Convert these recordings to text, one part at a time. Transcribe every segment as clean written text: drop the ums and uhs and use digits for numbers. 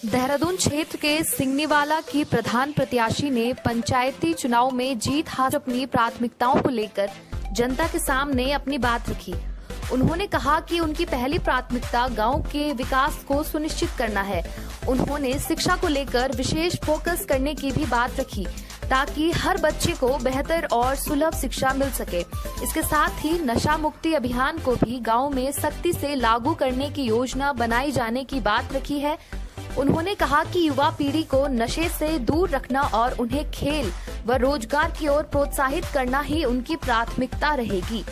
देहरादून क्षेत्र के सिंगनीवाला की प्रधान प्रत्याशी ने पंचायती चुनाव में जीत हासिल अपनी प्राथमिकताओं को लेकर जनता के सामने अपनी बात रखी। उन्होंने कहा कि उनकी पहली प्राथमिकता गांव के विकास को सुनिश्चित करना है। उन्होंने शिक्षा को लेकर विशेष फोकस करने की भी बात रखी ताकि हर बच्चे को बेहतर और सुलभ शिक्षा मिल सके। इसके साथ ही नशा मुक्ति अभियान को भी गांव में सख्ती से लागू करने की योजना बनाई जाने की बात रखी है। उन्होंने कहा कि युवा पीढ़ी को नशे से दूर रखना और उन्हें खेल व रोजगार की ओर प्रोत्साहित करना ही उनकी प्राथमिकता रहेगी।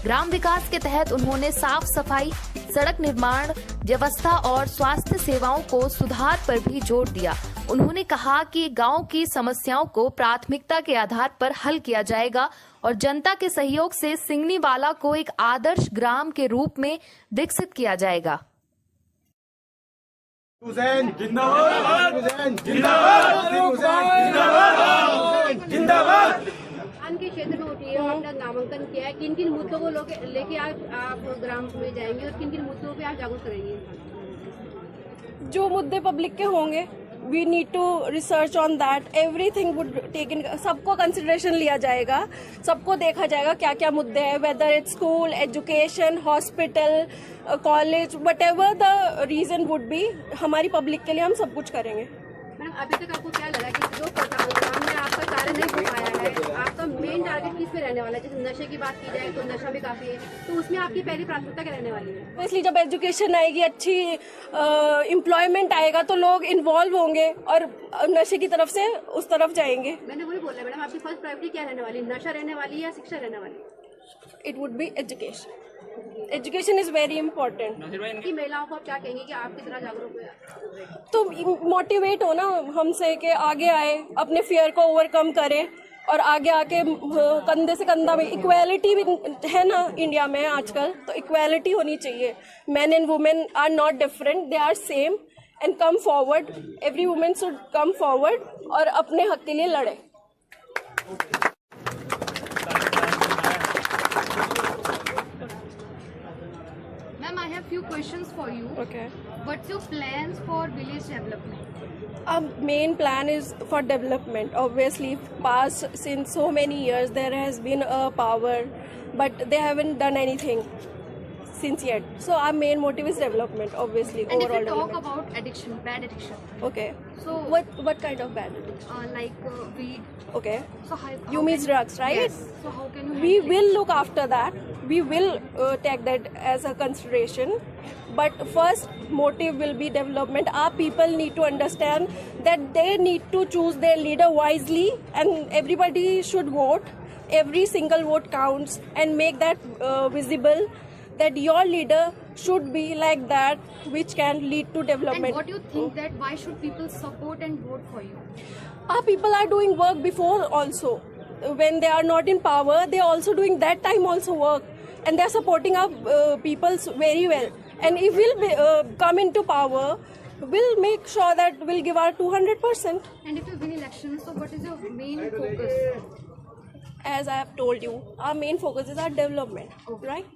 ग्राम विकास के तहत उन्होंने साफ सफाई, सड़क निर्माण, व्यवस्था और स्वास्थ्य सेवाओं को सुधार पर भी जोर दिया। उन्होंने कहा कि गांव की समस्याओं को प्राथमिकता के आधार पर हल किया जाएगा और जनता के सहयोग से सिंगनीवाला को एक आदर्श ग्राम के रूप में विकसित किया जाएगा। के क्षेत्र में उठी है और आपने नामांकन किया है, किन किन मुद्दों को लेके आप ग्राम में जाएंगे और किन किन मुद्दों पे आप जागरूक करेंगे? जो मुद्दे पब्लिक के होंगे, we need to research on that. Everything would take in, सबको कंसिडरेशन लिया जाएगा, सबको देखा जाएगा क्या क्या मुद्दे हैं, whether it's school, education, hospital, college, whatever the reason would be, हमारी पब्लिक के लिए हम सब कुछ करेंगे। मैडम, अभी तक आपको क्या लगा कि जो प्रोग्राम में आपका कार्य नहीं हो पाया है, आपका मेन टारगेट किस पे रहने वाला है? जैसे नशे की बात की जाए तो नशा भी काफी है, तो उसमें आपकी पहली प्राथमिकता क्या रहने वाली है? इसलिए जब एजुकेशन आएगी, अच्छी एम्प्लॉयमेंट आएगा तो लोग इन्वॉल्व होंगे और नशे की तरफ से उस तरफ जाएंगे। मैंने वही बोला मैडम, आपकी फर्स्ट प्रायोरिटी क्या रहने वाली, नशा रहने वाली है या शिक्षा रहने वाली? It would be education. Education is very important. कि महिलाओं को आप क्या कहेंगे कि आप कितना जागरूक है? तो मोटिवेट हो ना हमसे कि आगे आए, अपने फियर को ओवरकम करें और आगे आके कंधे से कंधा में, इक्वालिटी भी है ना इंडिया में आजकल, तो इक्वालिटी होनी चाहिए। Man and women are not different, they are same and come forward. Every women should come forward और अपने हक के लिए लड़े। Ma'am, I have few questions for you. Okay. What's your plans for village development? Our main plan is for development. Obviously, past since so many years there has been a power, but they haven't done anything since yet. So our main motive is development. Obviously, And overall if we talk development. about addiction, bad addiction, Okay. so What kind of bad addiction? like weed. Okay. So how You mean can- drugs, right? Yes. So how can you? We handle it? will look after that. We will take that as a consideration. But first motive will be development. Our people need to understand that they need to choose their leader wisely, and everybody should vote. Every single vote counts, and make that visible that your leader should be like that, which can lead to development. And what do you think that why should people support and vote for you? Our people are doing work before also. When they are not in power, they are also doing that time also work, and they are supporting our people very well. And if we'll come into power, we'll make sure that we'll give our 200%. And if you win elections, so what is your main focus? As I have told you, our main focus is our development, right?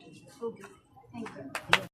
Okay. Thank you.